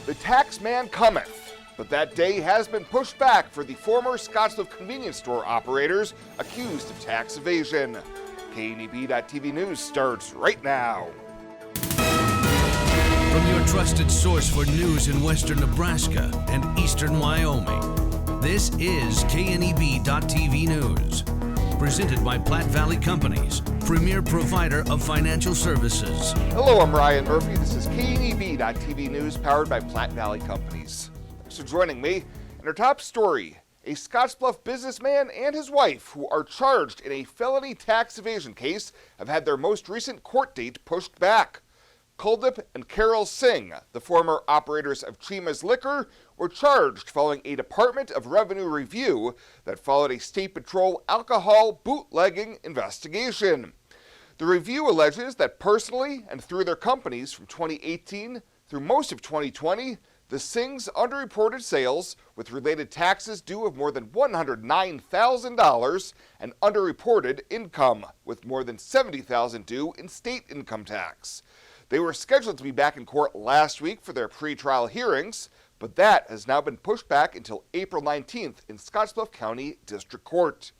The tax man cometh, but that day has been pushed back for the former Scottsbluff convenience store operators accused of tax evasion. KNEB.TV News starts right now. From your trusted source for news in western Nebraska and eastern Wyoming, this is KNEB.TV News. Presented by Platte Valley Companies, premier provider of financial services. Hello, I'm Ryan Murphy. This is KNEB.TV News powered by Platte Valley Companies. Thanks for joining me. In our top story, a Scottsbluff businessman and his wife, who are charged in a felony tax evasion case, have had their most recent court date pushed back. Kuldip and Carol Singh, the former operators of Chima's Liquor, were charged following a Department of Revenue review that followed a State Patrol alcohol bootlegging investigation. The review alleges that personally and through their companies from 2018 through most of 2020, the Singhs underreported sales with related taxes due of more than $109,000 and underreported income with more than $70,000 due in state income tax. They were scheduled to be back in court last week for their pretrial hearings, but that has now been pushed back until April 19th in Scottsbluff County District Court.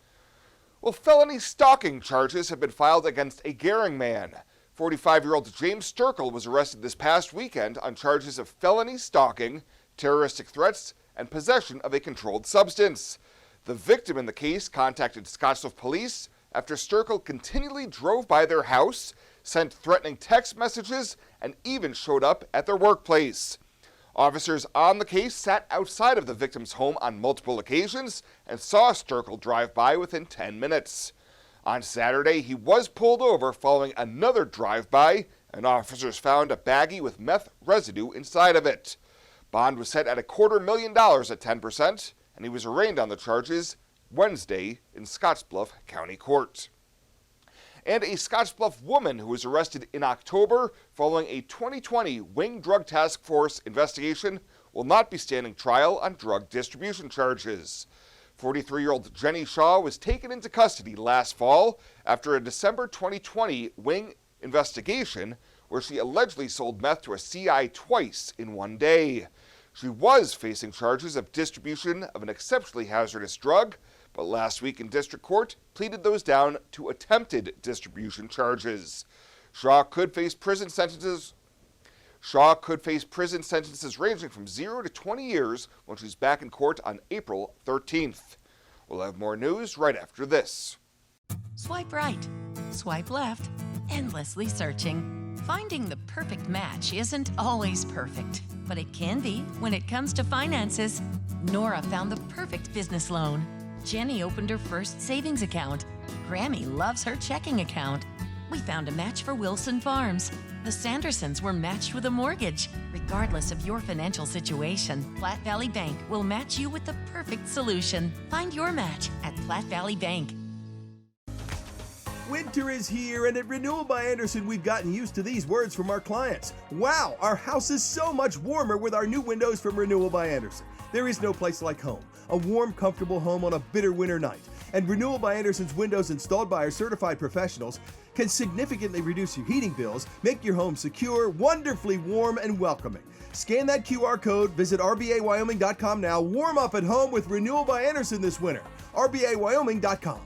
Well, felony stalking charges have been filed against a Gering man. 45-year-old James Sturkle was arrested this past weekend on charges of felony stalking, terroristic threats, and possession of a controlled substance. The victim in the case contacted Scottsbluff police after Sturkle continually drove by their house, sent threatening text messages, and even showed up at their workplace. Officers on the case sat outside of the victim's home on multiple occasions and saw Sturkle drive by within 10 minutes. On Saturday, he was pulled over following another drive-by, and officers found a baggie with meth residue inside of it. Bond was set at $250,000 at 10%, and he was arraigned on the charges Wednesday in Scottsbluff County Court. And a Scottsbluff woman who was arrested in October following a 2020 Wing Drug Task Force investigation will not be standing trial on drug distribution charges. 43-year-old Jenny Shaw was taken into custody last fall after a December 2020 Wing investigation where she allegedly sold meth to a CI twice in one day. She was facing charges of distribution of an exceptionally hazardous drug, but last week in district court pleaded those down to attempted distribution charges. Shaw could face prison sentences ranging from 0 to 20 years when she's back in court on April 13th. We'll have more news right after this. Swipe right, swipe left, endlessly searching. Finding the perfect match isn't always perfect, but it can be when it comes to finances. Nora found the perfect business loan. Jenny opened her first savings account. Grammy loves her checking account. We found a match for Wilson Farms. The Sandersons were matched with a mortgage. Regardless of your financial situation, Platte Valley Bank will match you with the perfect solution. Find your match at Platte Valley Bank. Winter is here, and at Renewal by Andersen, we've gotten used to these words from our clients. Wow, our house is so much warmer with our new windows from Renewal by Andersen. There is no place like home. A warm, comfortable home on a bitter winter night. And Renewal by Andersen's windows installed by our certified professionals can significantly reduce your heating bills, make your home secure, wonderfully warm, and welcoming. Scan that QR code, visit RBAWyoming.com now. Warm up at home with Renewal by Andersen this winter. RBAWyoming.com.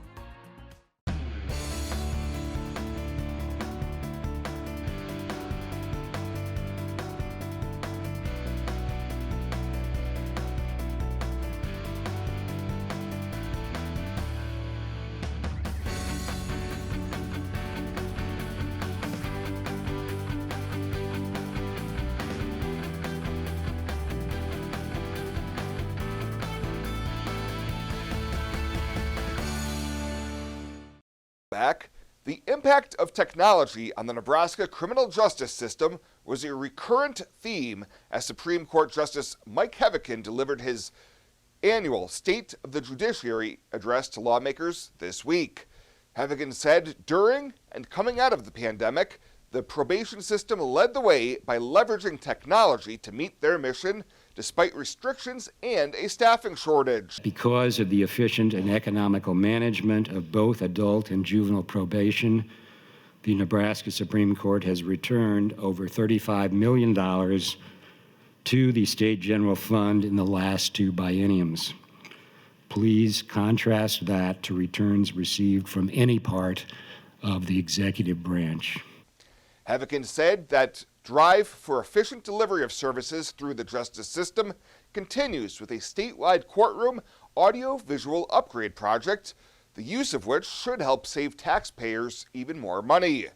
The impact of technology on the Nebraska criminal justice system was a recurrent theme as Supreme Court Justice Mike Heavican delivered his annual State of the Judiciary address to lawmakers this week. Heavican said during and coming out of the pandemic, the probation system led the way by leveraging technology to meet their mission despite restrictions and a staffing shortage. Because of the efficient and economical management of both adult and juvenile probation, the Nebraska Supreme Court has returned over $35 million to the State General Fund in the last 2 bienniums. Please contrast that to returns received from any part of the executive branch. Heavican said that drive for efficient delivery of services through the justice system continues with a statewide courtroom audio-visual upgrade project, the use of which should help save taxpayers even more money.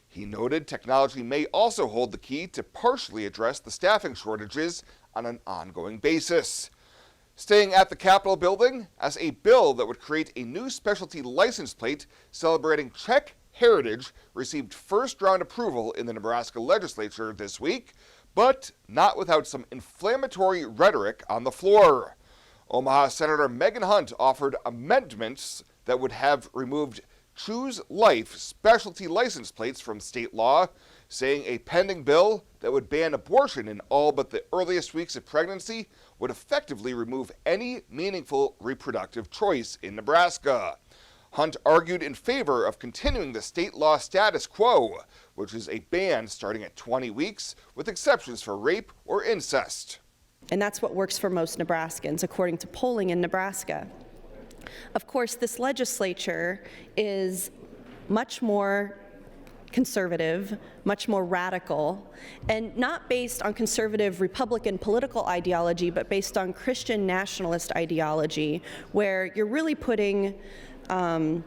He noted technology may also hold the key to partially address the staffing shortages on an ongoing basis. Staying at the Capitol building, as a bill that would create a new specialty license plate celebrating Czech heritage received first-round approval in the Nebraska legislature this week, but not without some inflammatory rhetoric on the floor. Omaha Senator Megan Hunt offered amendments that would have removed Choose Life specialty license plates from state law, saying a pending bill that would ban abortion in all but the earliest weeks of pregnancy would effectively remove any meaningful reproductive choice in Nebraska. Hunt argued in favor of continuing the state law status quo, which is a ban starting at 20 weeks, with exceptions for rape or incest. And that's what works for most Nebraskans, according to polling in Nebraska. Of course, this legislature is much more conservative, much more radical, and not based on conservative Republican political ideology, but based on Christian nationalist ideology, where you're really putting the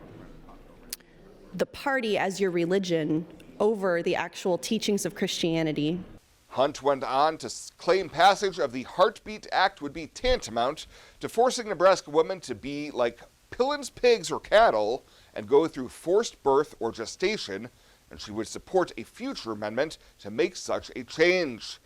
party as your religion over the actual teachings of Christianity. Hunt went on to claim passage of the Heartbeat Act would be tantamount to forcing Nebraska women to be like Pillen's pigs or cattle and go through forced birth or gestation, and she would support a future amendment to make such a change.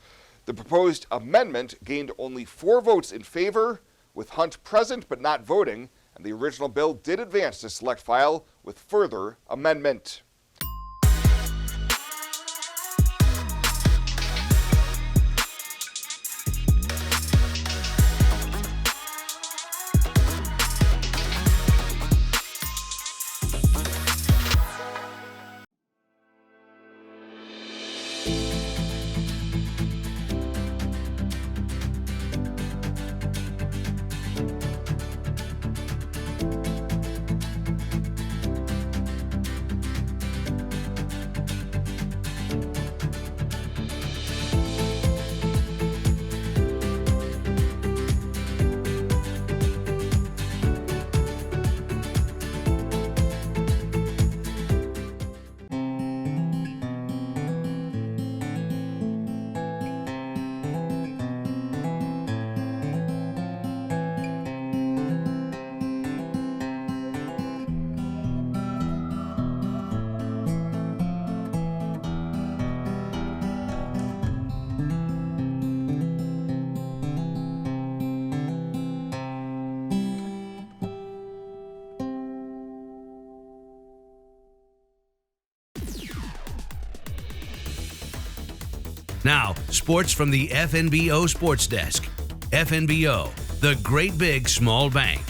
The proposed amendment gained only 4 votes in favor, with Hunt present but not voting, and the original bill did advance to select file with further amendment. Now, sports from the FNBO Sports Desk. FNBO, the great big small bank.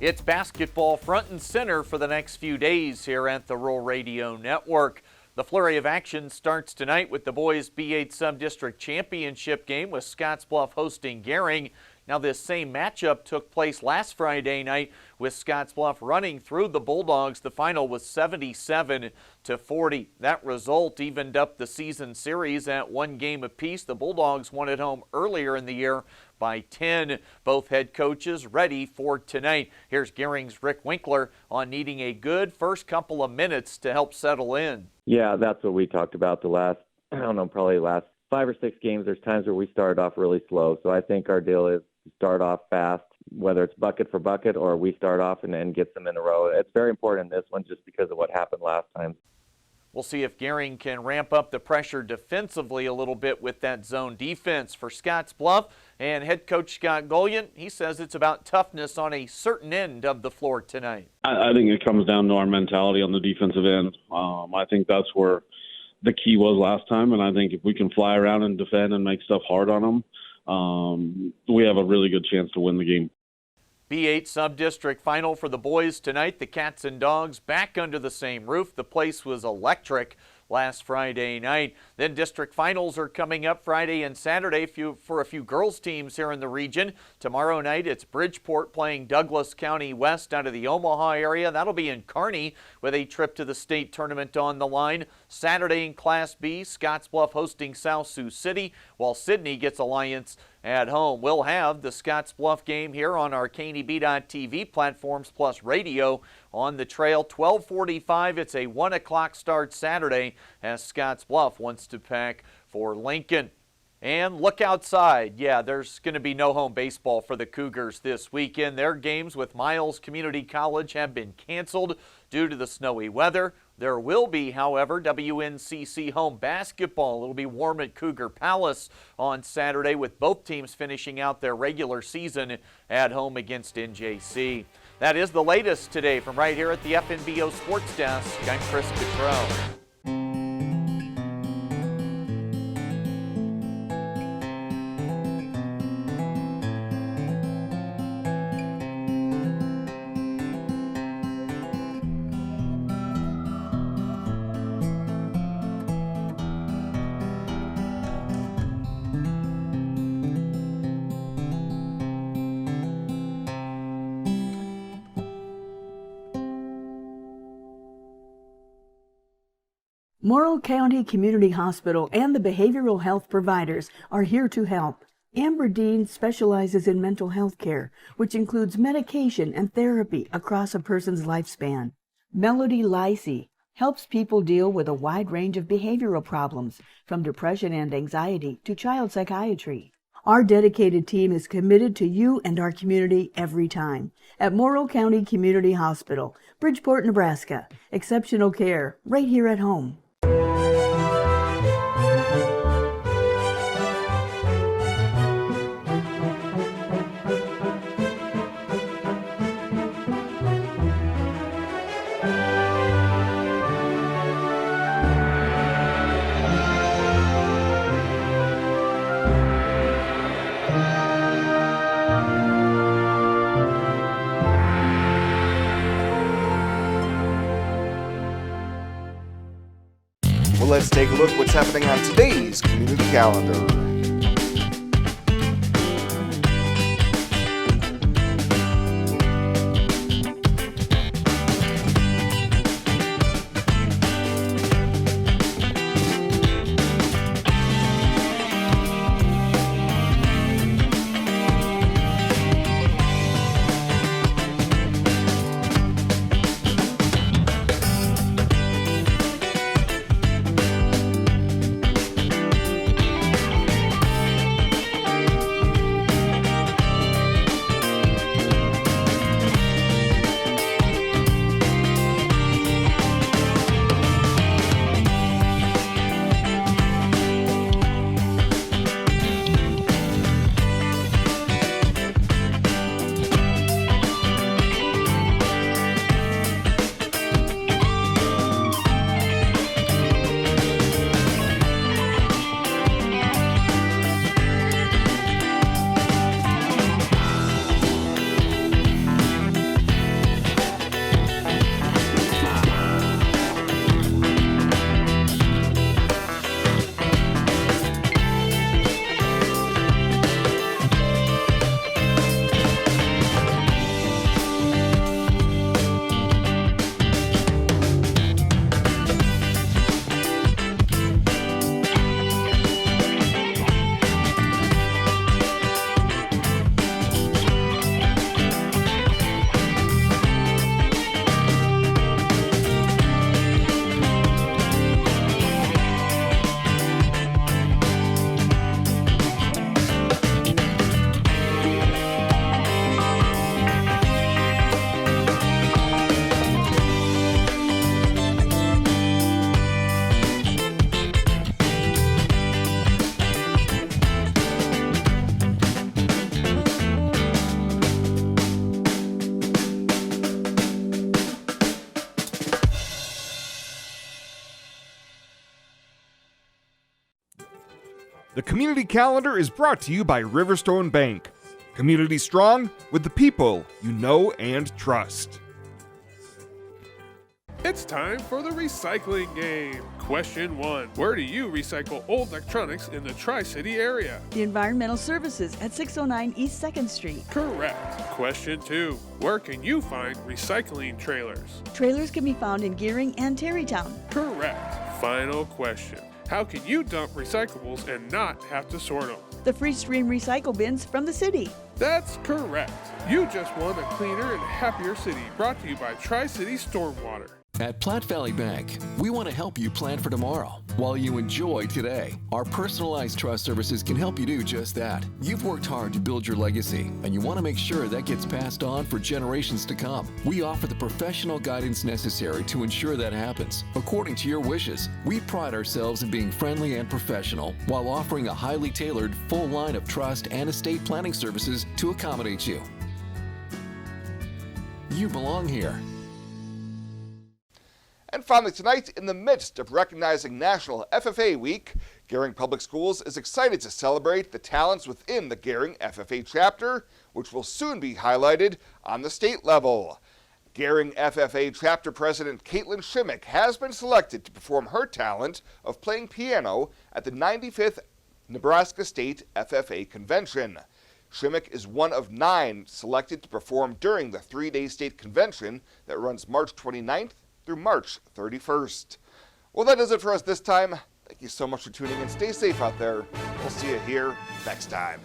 It's basketball front and center for the next few days here at the Rural Radio Network. The flurry of action starts tonight with the boys B8 Sub-District Championship game with Scottsbluff hosting Gering. Now, this same matchup took place last Friday night with Scottsbluff running through the Bulldogs. The final was 77-40. That result evened up the season series at 1 game apiece. The Bulldogs won at home earlier in the year by 10. Both head coaches ready for tonight. Here's Gering's Rick Winkler on needing a good first couple of minutes to help settle in. Yeah, that's what we talked about the last, probably last 5 or 6 games. There's times where we started off really slow. So I think our deal is to start off fast, whether it's bucket for bucket or we start off and then get them in a row. It's very important in this one just because of what happened last time. We'll see if Gering can ramp up the pressure defensively a little bit with that zone defense for Scottsbluff. And head coach Scott Golian, he says it's about toughness on a certain end of the floor tonight. I think it comes down to our mentality on the defensive end. I think that's where the key was last time, and I think if we can fly around and defend and make stuff hard on them, we have a really good chance to win the game. B8 Sub-District Final for the boys tonight. The Cats and Dogs back under the same roof. The place was electric last Friday night. Then district finals are coming up Friday and Saturday for a few girls teams here in the region. Tomorrow night it's Bridgeport playing Douglas County West out of the Omaha area. That'll be in Kearney with a trip to the state tournament on the line. Saturday in Class B, Scottsbluff hosting South Sioux City, while Sidney gets Alliance at home. We'll have the Scottsbluff game here on our KNEB.TV platforms plus radio on the trail. 12:45. It's a 1 o'clock start Saturday as Scottsbluff wants to pack for Lincoln. And look outside. Yeah, there's going to be no home baseball for the Cougars this weekend. Their games with Miles Community College have been canceled due to the snowy weather. There will be, however, WNCC home basketball. It'll be warm at Cougar Palace on Saturday with both teams finishing out their regular season at home against NJC. That is the latest today from right here at the FNBO Sports Desk. I'm Chris Cottrell. Morrill County Community Hospital and the behavioral health providers are here to help. Amber Dean specializes in mental health care, which includes medication and therapy across a person's lifespan. Melody Lacey helps people deal with a wide range of behavioral problems, from depression and anxiety to child psychiatry. Our dedicated team is committed to you and our community every time. At Morrill County Community Hospital, Bridgeport, Nebraska. Exceptional care right here at home. Well, let's take a look what's happening on today's community calendar. The community calendar is brought to you by Riverstone Bank. Community strong with the people you know and trust. It's time for the recycling game. Question 1. Where do you recycle old electronics in the Tri-City area? The Environmental Services at 609 East 2nd Street. Correct. Question 2. Where can you find recycling trailers? Trailers can be found in Gearing and Terrytown. Correct. Final question. How can you dump recyclables and not have to sort them? The Free Stream recycle bins from the city. That's correct. You just won a cleaner and happier city, brought to you by Tri-City Stormwater. At Platte Valley Bank, we want to help you plan for tomorrow while you enjoy today. Our personalized trust services can help you do just that. You've worked hard to build your legacy, and you want to make sure that gets passed on for generations to come. We offer the professional guidance necessary to ensure that happens, according to your wishes. We pride ourselves in being friendly and professional while offering a highly tailored, full line of trust and estate planning services to accommodate you. You belong here. And finally tonight, in the midst of recognizing National FFA Week, Gering Public Schools is excited to celebrate the talents within the Gering FFA chapter, which will soon be highlighted on the state level. Gering FFA chapter president Caitlin Shimmick has been selected to perform her talent of playing piano at the 95th Nebraska State FFA Convention. Shimmick is one of 9 selected to perform during the 3-day state convention that runs March 29th through March 31st. Well, that does it for us this time. Thank you so much for tuning in. Stay safe out there. We'll see you here next time.